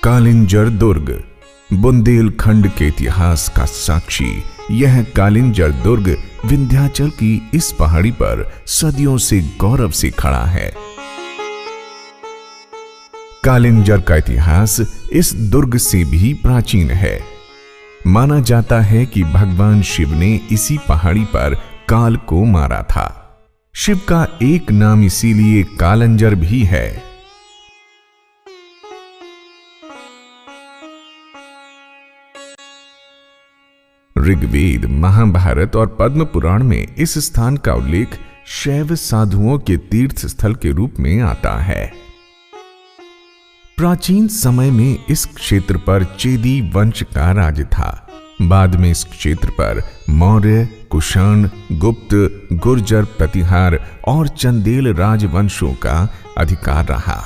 कालिंजर दुर्ग बुंदेलखंड के इतिहास का साक्षी यह कालिंजर दुर्ग विंध्याचल की इस पहाड़ी पर सदियों से गौरव से खड़ा है। कालिंजर का इतिहास इस दुर्ग से भी प्राचीन है। माना जाता है कि भगवान शिव ने इसी पहाड़ी पर काल को मारा था। शिव का एक नाम इसीलिए कालंजर भी है। ऋग्वेद, महाभारत और पद्म पुराण में इस स्थान का उल्लेख शैव साधुओं के तीर्थ स्थल के रूप में आता है। प्राचीन समय में इस क्षेत्र पर चेदी वंश का राज था। बाद में इस क्षेत्र पर मौर्य, कुषाण, गुप्त, गुर्जर, प्रतिहार और चंदेल राजवंशों का अधिकार रहा।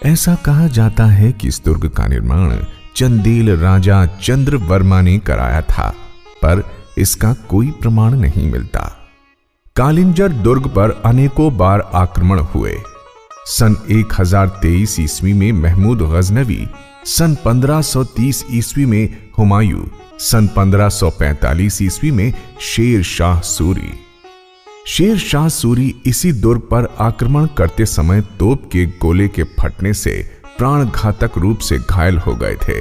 ऐसा कहा जाता है कि इस दुर्ग का निर्माण चंदेल राजा चंद्रवर्मा ने कराया था, पर इसका कोई प्रमाण नहीं मिलता। कालिंजर दुर्ग पर अनेकों बार आक्रमण हुए। सन 1023 ईस्वी में महमूद गजनवी, सन 1530 ईस्वी में हुमायूं, सन 1545 ईस्वी में शेर शाह सूरी। शेर शाह सूरी इसी दुर्ग पर आक्रमण करते समय तोप के गोले के फटने से प्राण घातक रूप से घायल हो गए थे।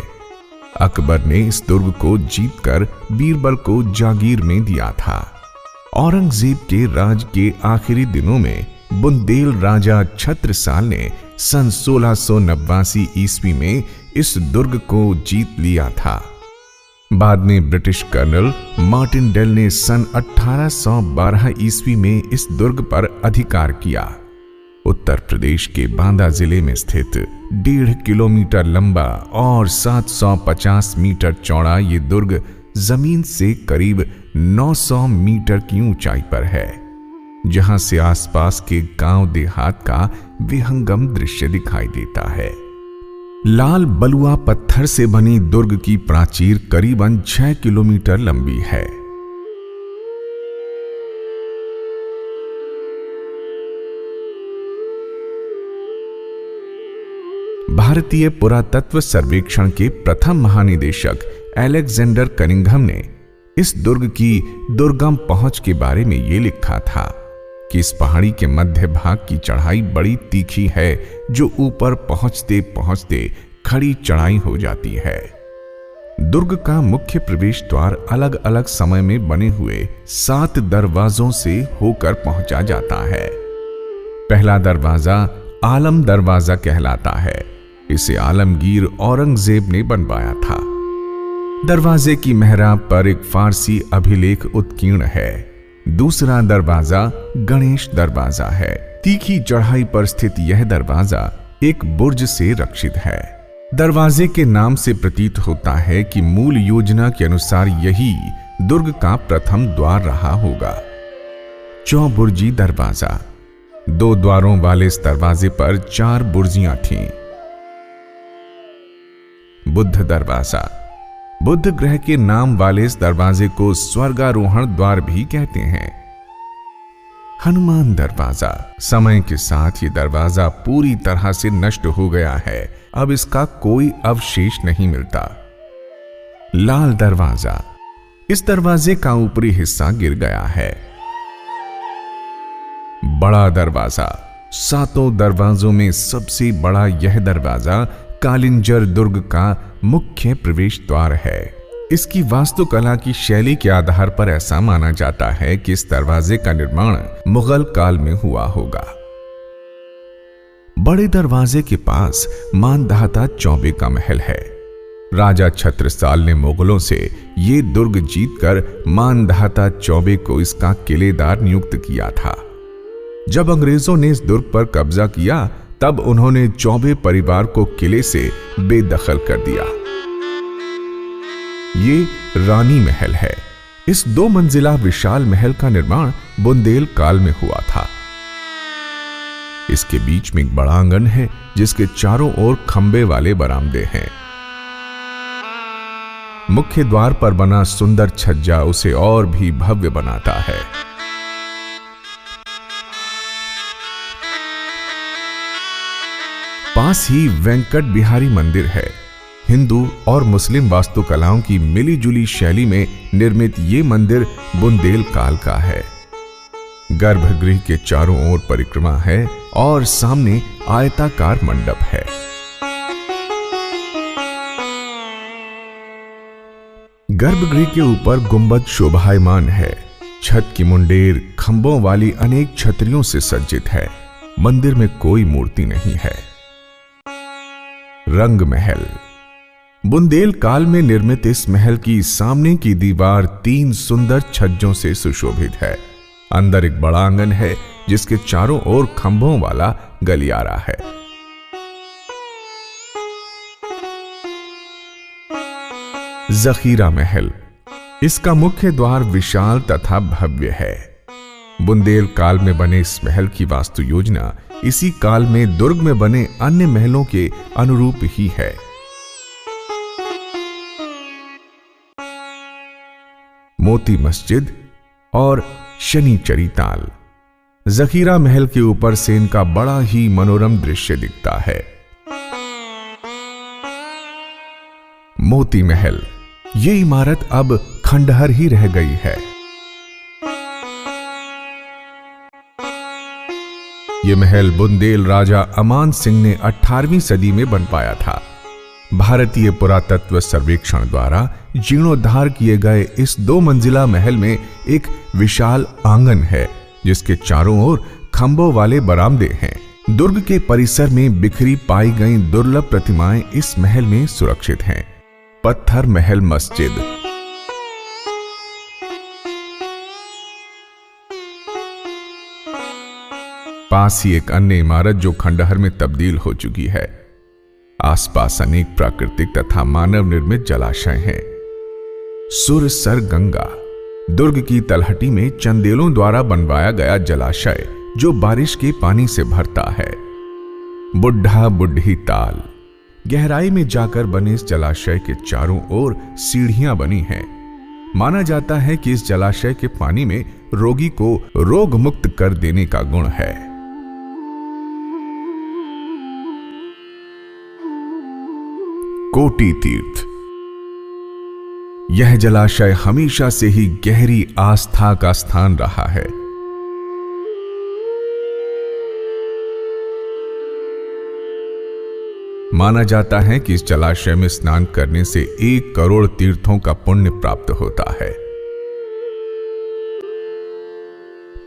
अकबर ने इस दुर्ग को जीतकर बीरबल को जागीर में दिया था। औरंगजेब के राज के आखिरी दिनों में बुंदेल राजा छत्रसाल ने सन 1689 ईस्वी में इस दुर्ग को जीत लिया था। बाद में ब्रिटिश कर्नल मार्टिन डेल ने सन 1812 ईस्वी में इस दुर्ग पर अधिकार किया। उत्तर प्रदेश के बांदा जिले में स्थित 1.5 किलोमीटर लंबा और 750 मीटर चौड़ा ये दुर्ग जमीन से करीब 900 मीटर की ऊंचाई पर है, जहां से आसपास के गांव देहात का विहंगम दृश्य दिखाई देता है। लाल बलुआ पत्थर से बनी दुर्ग की प्राचीर करीबन 6 किलोमीटर लंबी है। भारतीय पुरातत्व सर्वेक्षण के प्रथम महानिदेशक अलेक्जेंडर कनिंघम ने इस दुर्ग की दुर्गम पहुंच के बारे में यह लिखा था कि इस पहाड़ी के मध्य भाग की चढ़ाई बड़ी तीखी है, जो ऊपर पहुंचते पहुंचते खड़ी चढ़ाई हो जाती है। दुर्ग का मुख्य प्रवेश द्वार अलग अलग समय में बने हुए 7 दरवाजों से होकर पहुंचा जाता है। पहला दरवाजा आलम दरवाजा कहलाता है। इसे आलमगीर औरंगजेब ने बनवाया था। दरवाजे की मेहराब पर एक फारसी अभिलेख उत्कीर्ण है। दूसरा दरवाजा गणेश दरवाजा है। तीखी चढ़ाई पर स्थित यह दरवाजा एक बुर्ज से रक्षित है। दरवाजे के नाम से प्रतीत होता है कि मूल योजना के अनुसार यही दुर्ग का प्रथम द्वार रहा होगा। चौबुर्जी दरवाजा। 2 द्वारों वाले इस दरवाजे पर 4 बुर्जियां थीं। बुद्ध दरवाजा। बुद्ध ग्रह के नाम वाले इस दरवाजे को स्वर्गारोहण द्वार भी कहते हैं। हनुमान दरवाजा। समय के साथ ये दरवाजा पूरी तरह से नष्ट हो गया है, अब इसका कोई अवशेष नहीं मिलता। लाल दरवाजा। इस दरवाजे का ऊपरी हिस्सा गिर गया है। बड़ा दरवाजा। 7 दरवाजों में सबसे बड़ा यह दरवाजा कालिंजर दुर्ग का मुख्य प्रवेश द्वार है। इसकी वास्तुकला की शैली के आधार पर ऐसा माना जाता है कि इस दरवाजे का निर्माण मुगल काल में हुआ होगा। बड़े दरवाजे के पास मानधाता चौबे का महल है। राजा छत्रसाल ने मुगलों से ये दुर्ग जीतकर मानधाता चौबे को इसका किलेदार नियुक्त किया था। जब अंग्रेजों ने इस दुर्ग पर कब्जा किया, तब उन्होंने चौबे परिवार को किले से बेदखल कर दिया। ये रानी महल है। इस 2 मंजिला विशाल महल का निर्माण बुंदेल काल में हुआ था। इसके बीच में एक बड़ा आंगन है, जिसके चारों ओर खंबे वाले बरामदे हैं। मुख्य द्वार पर बना सुंदर छज्जा उसे और भी भव्य बनाता है। पास ही वेंकट बिहारी मंदिर है। हिंदू और मुस्लिम वास्तुकलाओं की मिलीजुली शैली में निर्मित ये मंदिर बुंदेल काल का है। गर्भगृह के चारों ओर परिक्रमा है और सामने आयताकार मंडप है। गर्भगृह के ऊपर गुंबद शोभायमान है। छत की मुंडेर खंभों वाली अनेक छतरियों से सज्जित है। मंदिर में कोई मूर्ति नहीं है। रंग महल। बुंदेल काल में निर्मित इस महल की सामने की दीवार 3 सुंदर छज्जों से सुशोभित है। अंदर एक बड़ा आंगन है जिसके चारों ओर खंभों वाला गलियारा है। जखीरा महल। इसका मुख्य द्वार विशाल तथा भव्य है। बुंदेल काल में बने इस महल की वास्तु योजना इसी काल में दुर्ग में बने अन्य महलों के अनुरूप ही है। मोती मस्जिद और शनिचरी ताल। जखीरा महल के ऊपर से इनका बड़ा ही मनोरम दृश्य दिखता है। मोती महल। ये इमारत अब खंडहर ही रह गई है। यह महल बुंदेल राजा अमान सिंह ने 18वीं सदी में बनवाया था। भारतीय पुरातत्व सर्वेक्षण द्वारा जीर्णोद्धार किए गए इस 2 मंजिला महल में एक विशाल आंगन है जिसके चारों ओर खंभों वाले बरामदे हैं। दुर्ग के परिसर में बिखरी पाई गई दुर्लभ प्रतिमाएं इस महल में सुरक्षित हैं। पत्थर महल मस्जिद। पास ही एक अन्य इमारत जो खंडहर में तब्दील हो चुकी है। आसपास अनेक प्राकृतिक तथा मानव निर्मित जलाशय हैं। सुरसर गंगा। दुर्ग की तलहटी में चंदेलों द्वारा बनवाया गया जलाशय जो बारिश के पानी से भरता है। बुढ़ा बुढ़ी ताल। गहराई में जाकर बने इस जलाशय के चारों ओर सीढ़ियां बनी हैं। माना जाता है कि इस जलाशय के पानी में रोगी को रोग मुक्त कर देने का गुण है। कोटि तीर्थ। यह जलाशय हमेशा से ही गहरी आस्था का स्थान रहा है। माना जाता है कि इस जलाशय में स्नान करने से 1 करोड़ तीर्थों का पुण्य प्राप्त होता है।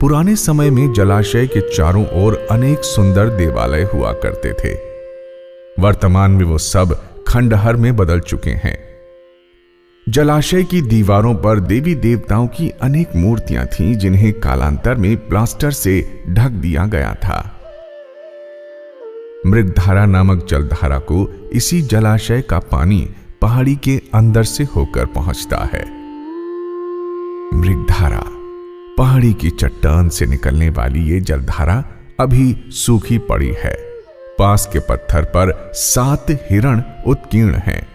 पुराने समय में जलाशय के चारों ओर अनेक सुंदर देवालय हुआ करते थे। वर्तमान में वो सब खंडहर में बदल चुके हैं। जलाशय की दीवारों पर देवी देवताओं की अनेक मूर्तियां थीं जिन्हें कालांतर में प्लास्टर से ढक दिया गया था। मृगधारा नामक जलधारा को इसी जलाशय का पानी पहाड़ी के अंदर से होकर पहुंचता है। मृगधारा। पहाड़ी की चट्टान से निकलने वाली ये जलधारा अभी सूखी पड़ी है। पास के पत्थर पर 7 हिरण उत्कीर्ण हैं।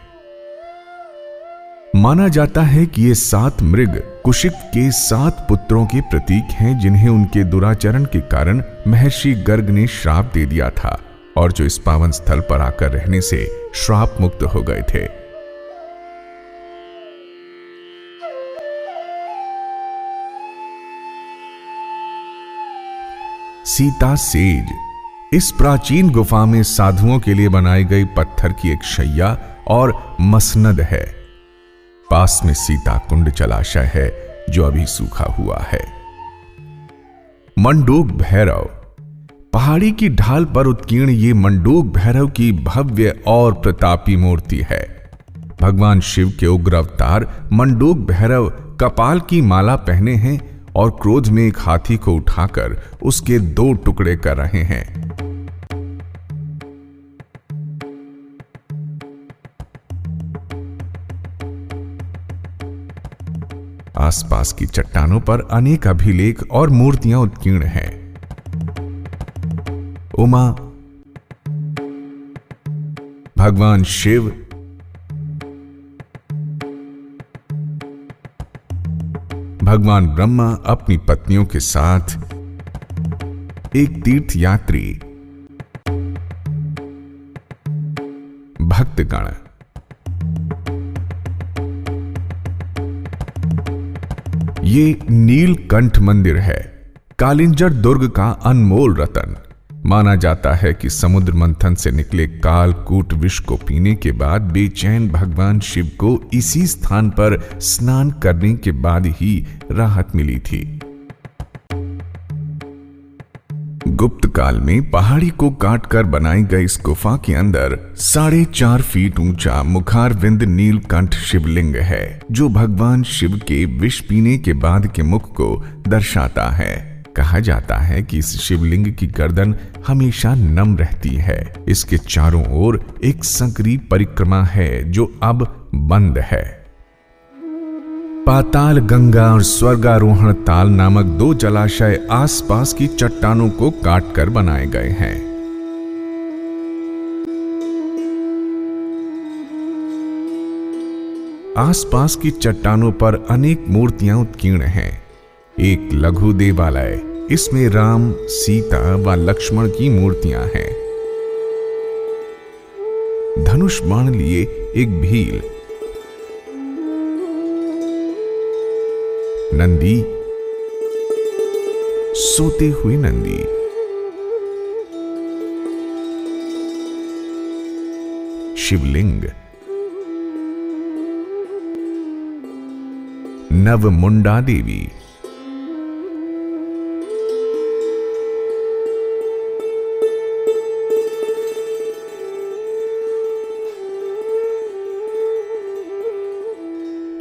माना जाता है कि ये 7 मृग कुशिक के 7 पुत्रों के प्रतीक हैं जिन्हें उनके दुराचरण के कारण महर्षि गर्ग ने श्राप दे दिया था और जो इस पावन स्थल पर आकर रहने से श्राप मुक्त हो गए थे। सीता सेज। इस प्राचीन गुफा में साधुओं के लिए बनाई गई पत्थर की एक शैया और मसनद है। पास में सीता कुंड जलाशय है जो अभी सूखा हुआ है। मंडूक भैरव। पहाड़ी की ढाल पर उत्कीर्ण ये मंडूक भैरव की भव्य और प्रतापी मूर्ति है। भगवान शिव के उग्र अवतार मंडूक भैरव कपाल की माला पहने हैं और क्रोध में एक हाथी को उठाकर उसके 2 टुकड़े कर रहे हैं। आसपास की चट्टानों पर अनेक अभिलेख और मूर्तियां उत्कीर्ण हैं। उमा, भगवान शिव, भगवान ब्रह्मा अपनी पत्नियों के साथ, एक तीर्थ यात्री, भक्तगण। ये नीलकंठ मंदिर है, कालिंजर दुर्ग का अनमोल रतन। माना जाता है कि समुद्र मंथन से निकले कालकूट विष को पीने के बाद बेचैन भगवान शिव को इसी स्थान पर स्नान करने के बाद ही राहत मिली थी। गुप्त काल में पहाड़ी को काटकर बनाई गई इस गुफा के अंदर 4.5 फीट ऊंचा मुखारविंद नीलकंठ शिवलिंग है, जो भगवान शिव के विष पीने के बाद के मुख को दर्शाता है। कहा जाता है कि इस शिवलिंग की गर्दन हमेशा नम रहती है। इसके चारों ओर एक संकरी परिक्रमा है जो अब बंद है। पाताल गंगा और स्वर्गारोहण ताल नामक 2 जलाशय आसपास की चट्टानों को काटकर बनाए गए हैं। आसपास की चट्टानों पर अनेक मूर्तियां उत्कीर्ण हैं। एक लघु देवालय, इसमें राम, सीता व लक्ष्मण की मूर्तियां हैं। धनुष बाण लिए एक भील, नंदी, सोते हुए नंदी, शिवलिंग, नवमुंडा देवी,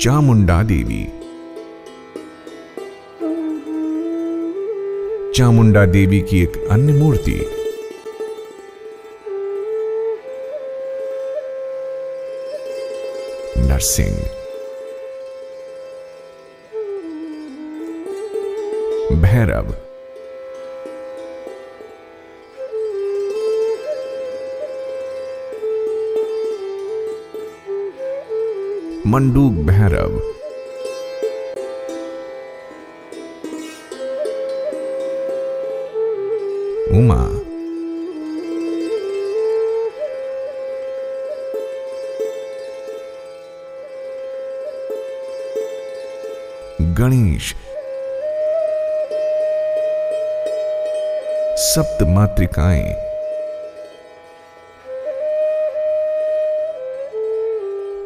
चामुंडा देवी। चामुंडा देवी की एक अन्य मूर्ति नरसिंह, भैरव, मंडूक भैरव, उमा, गणेश, सप्त मातृकाएं,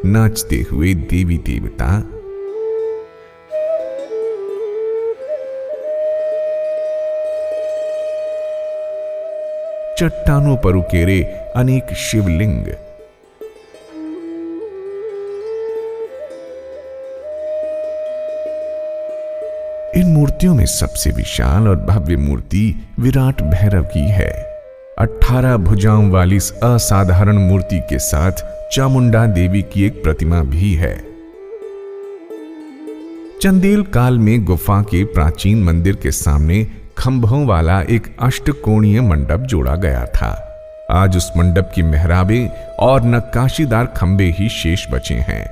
नाचते हुए देवी देवता, चट्टानों पर उकेरे अनेक शिवलिंग, इन मूर्तियों में सबसे विशाल और भव्य मूर्ति विराट भैरव की है। 18 भुजाओं वाली इस असाधारण मूर्ति के साथ चामुंडा देवी की एक प्रतिमा भी है। चंदेल काल में गुफा के प्राचीन मंदिर के सामने खंभों वाला एक अष्टकोणीय मंडप जोड़ा गया था। आज उस मंडप की मेहराबें और नक्काशीदार खंभे ही शेष बचे हैं।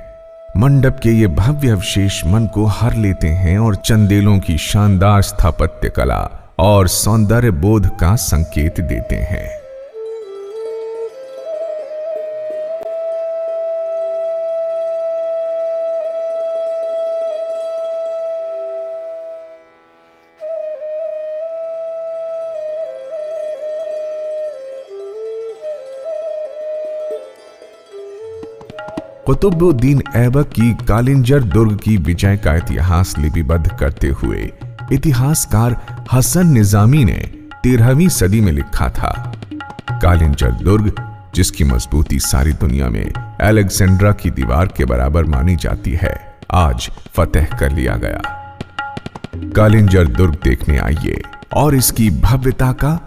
मंडप के ये भव्य अवशेष मन को हर लेते हैं और चंदेलों की शानदार स्थापत्य कला और सौंदर्य बोध का संकेत देते हैं। कुतुबुद्दीन ऐबक की कालिंजर दुर्ग की विजय का इतिहास लिपिबद्ध करते हुए इतिहासकार हसन निजामी ने 13वीं सदी में लिखा था। कालिंजर दुर्ग, जिसकी मजबूती सारी दुनिया में अलेक्जेंड्रा की दीवार के बराबर मानी जाती है, आज फतेह कर लिया गया। कालिंजर दुर्ग देखने आइए और इसकी भव्यता का